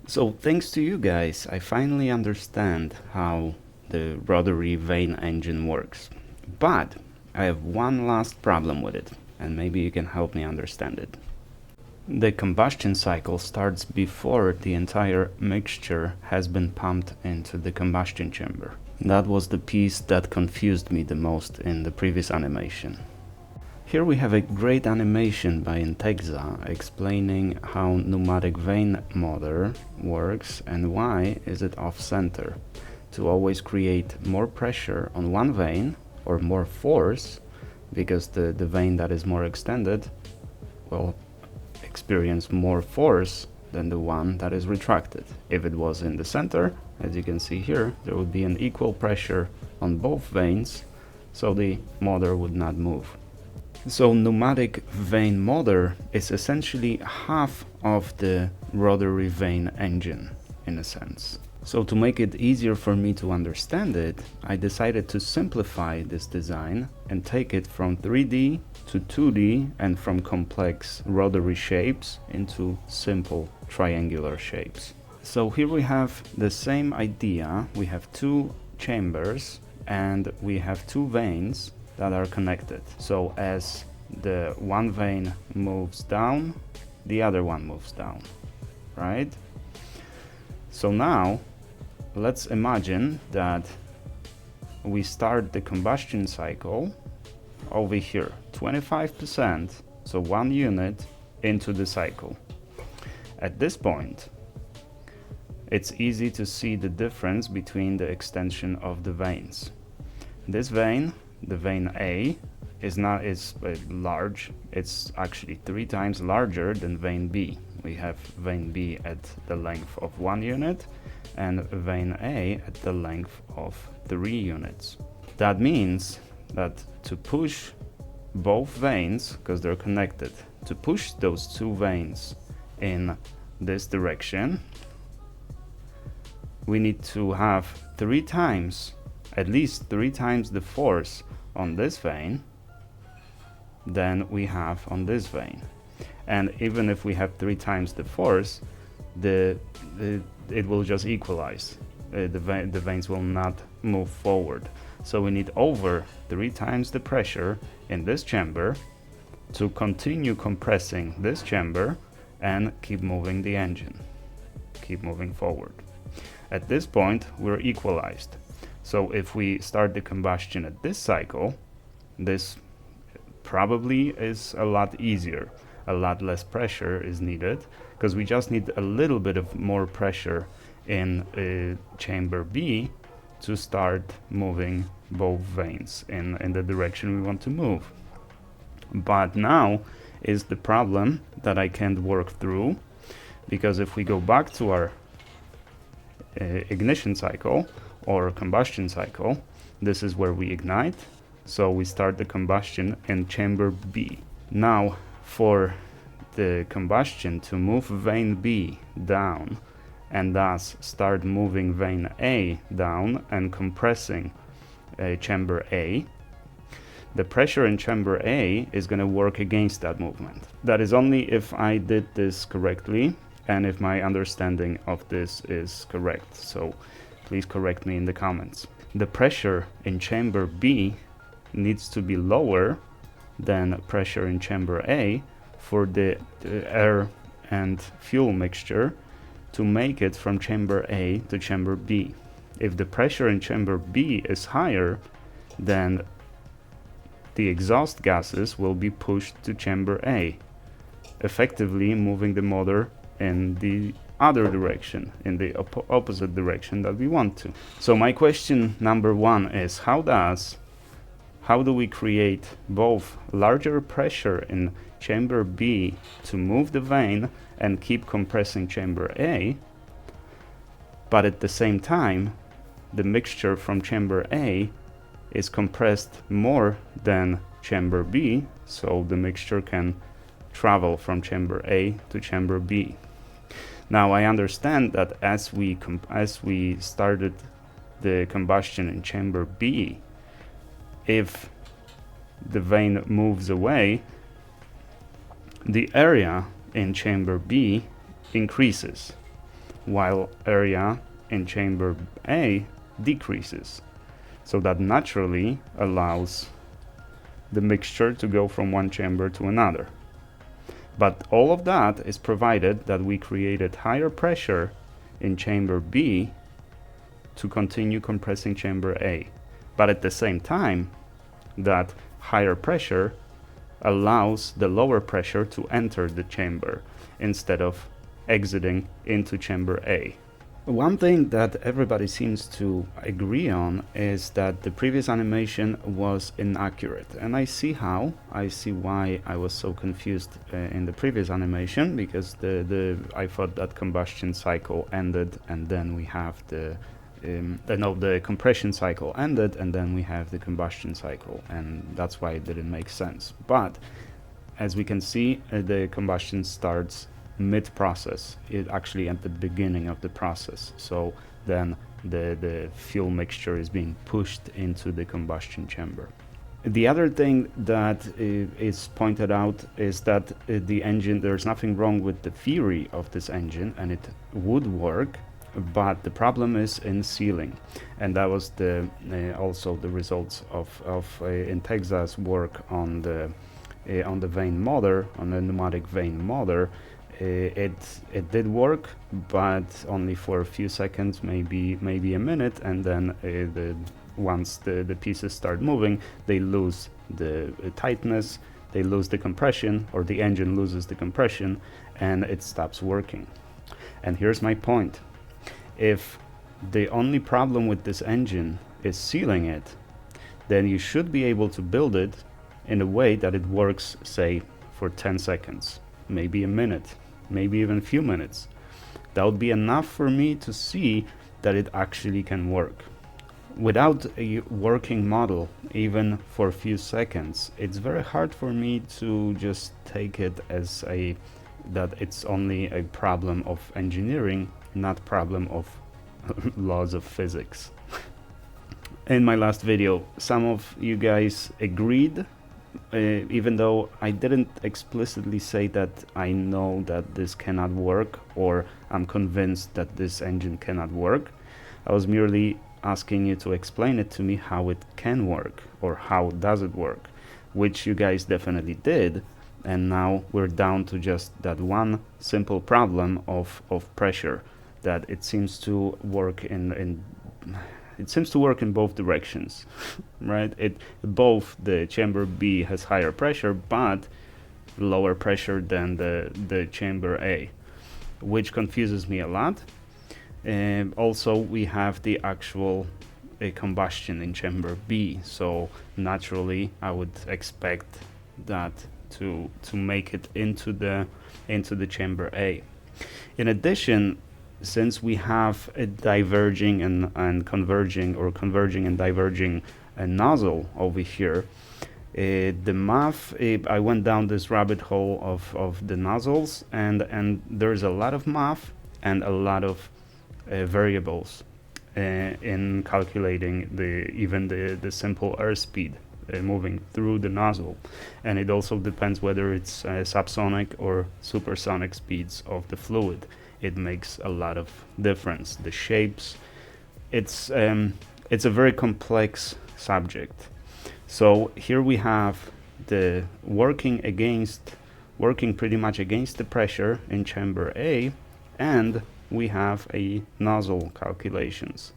So thanks to you guys, I finally understand how the rotary vane engine works. But I have one last problem with it, and maybe you can help me understand it. The combustion cycle starts before the entire mixture has been pumped into the combustion chamber. That was the piece that confused me the most in the previous animation. Here we have a great animation by Intexa explaining how pneumatic vane motor works and why is it off-center. To always create more pressure on one vane or more force, because the vane that is more extended will experience more force than the one that is retracted. If it was in the center, as you can see here, there would be an equal pressure on both vanes, so the motor would not move. So pneumatic vane motor is essentially half of the rotary vane engine, in a sense. So to make it easier for me to understand it, I decided to simplify this design and take it from 3D to 2D and from complex rotary shapes into simple triangular shapes. So here we have the same idea. We have two chambers and we have two vanes that are connected. So as the one vane moves down, the other one moves down, right? So now let's imagine that we start the combustion cycle over here, 25%, so 1 unit into the cycle. At this point, it's easy to see the difference between the extension of the vanes. This vane, the vane A, is large. It's actually 3 times larger than vane B. We have vane B at the length of 1 unit and vane A at the length of 3 units. That means that to push both vanes, because they're connected, to push those two vanes in this direction, we need to have at least 3 times the force on this vane than we have on this vane. And even if we have 3 times the force, it will just equalize. The vanes will not move forward. So we need over 3 times the pressure in this chamber to continue compressing this chamber and keep moving the engine, keep moving forward. At this point, we're equalized. So if we start the combustion at this cycle, this probably is a lot easier. A lot less pressure is needed because we just need a little bit of more pressure in chamber B to start moving both vanes in the direction we want to move. But now is the problem that I can't work through, because if we go back to our ignition cycle or combustion cycle, this is where we ignite. So we start the combustion in chamber B. Now for the combustion to move vane B down and thus start moving vane A down and compressing chamber A, the pressure in chamber A is going to work against that movement. That is only if I did this correctly and if my understanding of this is correct. So please correct me in the comments. The pressure in chamber B needs to be lower than pressure in chamber A for the air and fuel mixture to make it from chamber A to chamber B. If the pressure in chamber B is higher, then the exhaust gases will be pushed to chamber A, effectively moving the motor in the other direction, in the opposite direction that we want to. So my question number 1 is, how do we create both larger pressure in chamber B to move the vane and keep compressing chamber A, but at the same time the mixture from chamber A is compressed more than chamber B, so the mixture can travel from chamber A to chamber B. Now I understand that as we started the combustion in chamber B, if the vane moves away, the area in chamber B increases. while area in chamber A decreases. So that naturally allows the mixture to go from one chamber to another. But all of that is provided that we created higher pressure in chamber B to continue compressing chamber A. But at the same time, that higher pressure allows the lower pressure to enter the chamber instead of exiting into chamber A. One thing that everybody seems to agree on is that the previous animation was inaccurate, and I see how. I see why I was so confused in the previous animation, because I thought that combustion cycle ended and then we have the compression cycle ended and then we have the combustion cycle, and that's why it didn't make sense. But as we can see, the combustion starts mid-process, it actually at the beginning of the process. So then the fuel mixture is being pushed into the combustion chamber. The other thing that is pointed out is that the engine, there's nothing wrong with the theory of this engine and it would work, but the problem is in sealing. And that was also the results of in Texas work on the Vane motor, on the pneumatic Vane motor. It did work, but only for a few seconds, maybe a minute, and then once the pieces start moving, they lose the tightness, they lose the compression, or the engine loses the compression, and it stops working. And here's my point. If the only problem with this engine is sealing it, then you should be able to build it in a way that it works, say, for 10 seconds, maybe a minute, maybe even a few minutes. That would be enough for me to see that it actually can work. Without a working model, even for a few seconds, it's very hard for me to just take it as that it's only a problem of engineering, not problem of laws of physics. In my last video, some of you guys agreed, even though I didn't explicitly say that I know that this cannot work or I'm convinced that this engine cannot work. I was merely asking you to explain it to me how it can work or how does it work, which you guys definitely did. And now we're down to just that one simple problem of pressure, that it seems to work in both directions, right? Both the chamber B has higher pressure, but lower pressure than the chamber A, which confuses me a lot. And also we have the actual combustion in chamber B, so naturally I would expect that to make it into the chamber A. In addition, since we have a diverging and converging, or converging and diverging nozzle over here, the math, I went down this rabbit hole of the nozzles, and there's a lot of math and a lot of variables in calculating even the simple airspeed moving through the nozzle, and it also depends whether it's subsonic or supersonic speeds of the fluid. It makes a lot of difference. The shapes, it's a very complex subject. So here we have the working pretty much against the pressure in chamber A, and we have a nozzle calculations.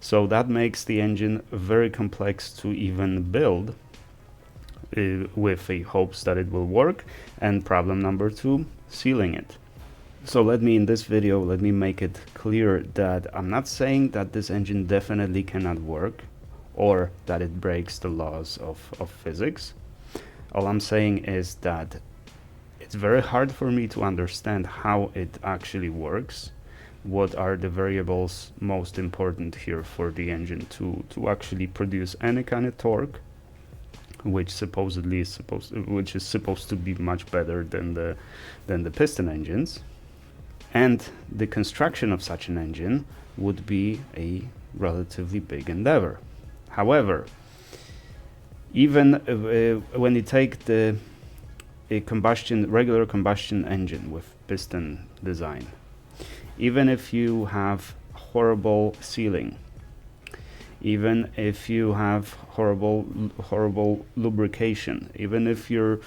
So that makes the engine very complex to even build, with the hopes that it will work. And problem number 2, sealing it. So in this video, let me make it clear that I'm not saying that this engine definitely cannot work or that it breaks the laws of physics. All I'm saying is that it's very hard for me to understand how it actually works. What are the variables most important here for the engine to actually produce any kind of torque, which is supposed to be much better than the piston engines. And the construction of such an engine would be a relatively big endeavor. However, even when you take the regular combustion engine with piston design, even if you have horrible sealing, even if you have horrible lubrication, even if your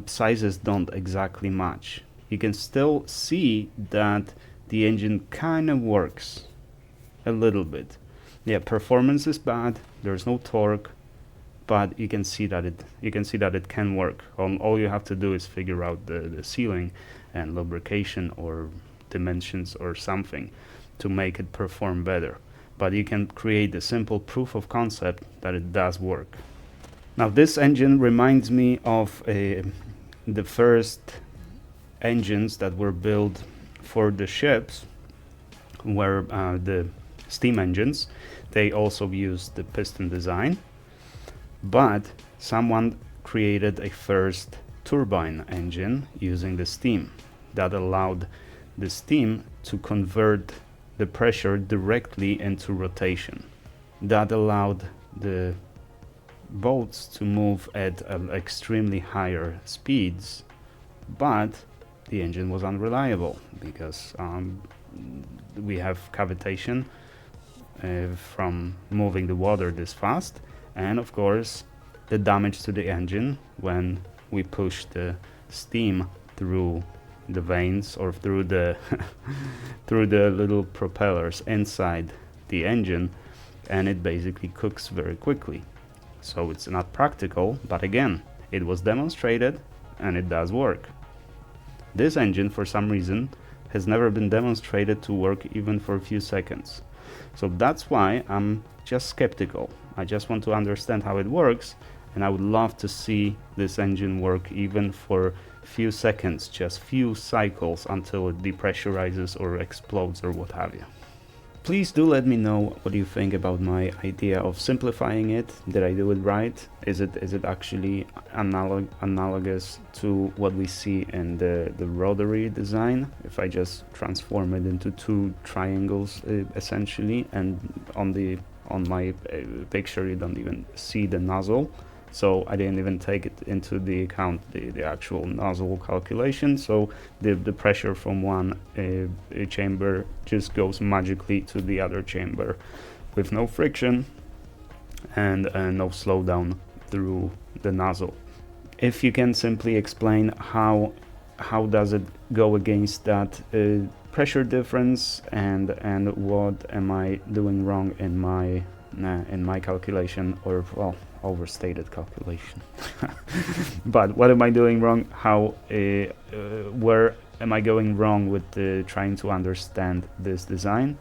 sizes don't exactly match, you can still see that the engine kind of works a little bit. Yeah, performance is bad, there's no torque, but you can see that it can work. All you have to do is figure out the sealing and lubrication or dimensions or something to make it perform better. But you can create a simple proof of concept that it does work. Now this engine reminds me of the first engines that were built for the ships, where the steam engines, they also used the piston design, but someone created a first turbine engine using the steam that allowed the steam to convert the pressure directly into rotation. That allowed the boats to move at extremely higher speeds, but the engine was unreliable because we have cavitation from moving the water this fast, and of course the damage to the engine when we push the steam through the vanes or through the through the little propellers inside the engine, and it basically cooks very quickly. So it's not practical, but again, it was demonstrated and it does work. This engine, for some reason, has never been demonstrated to work even for a few seconds. So that's why I'm just skeptical. I just want to understand how it works, and I would love to see this engine work even for few seconds, just few cycles until it depressurizes or explodes or what have you. Please do let me know what you think about my idea of simplifying it. Did I do it right? Is it actually analogous to what we see in the rotary design? If I just transform it into two triangles essentially, and on my picture you don't even see the nozzle. So I didn't even take it into the account, the actual nozzle calculation. So the pressure from one chamber just goes magically to the other chamber with no friction and no slowdown through the nozzle. If you can simply explain how does it go against that pressure difference, and what am I doing wrong in my calculation, or well, overstated calculation. But what am I doing wrong? How where am I going wrong with trying to understand this design?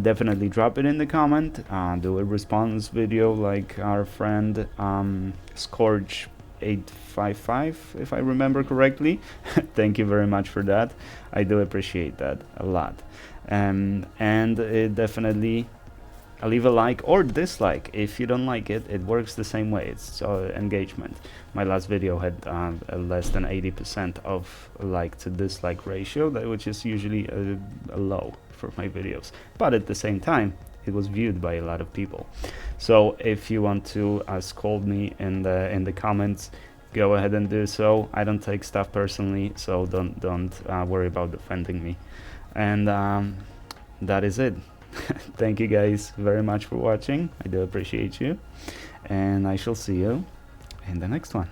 Definitely drop it in the comment. Do a response video like our friend Scorch 855, if I remember correctly. Thank you very much for that. I do appreciate that a lot. And definitely leave a like or dislike. If you don't like it, it works the same way. It's engagement. My last video had less than 80% of like to dislike ratio, which is usually a low for my videos, but at the same time it was viewed by a lot of people. So if you want to scold me in the comments, go ahead and do so. I don't take stuff personally, so don't worry about defending me. And that is it. Thank you guys very much for watching. I do appreciate you, and I shall see you in the next one.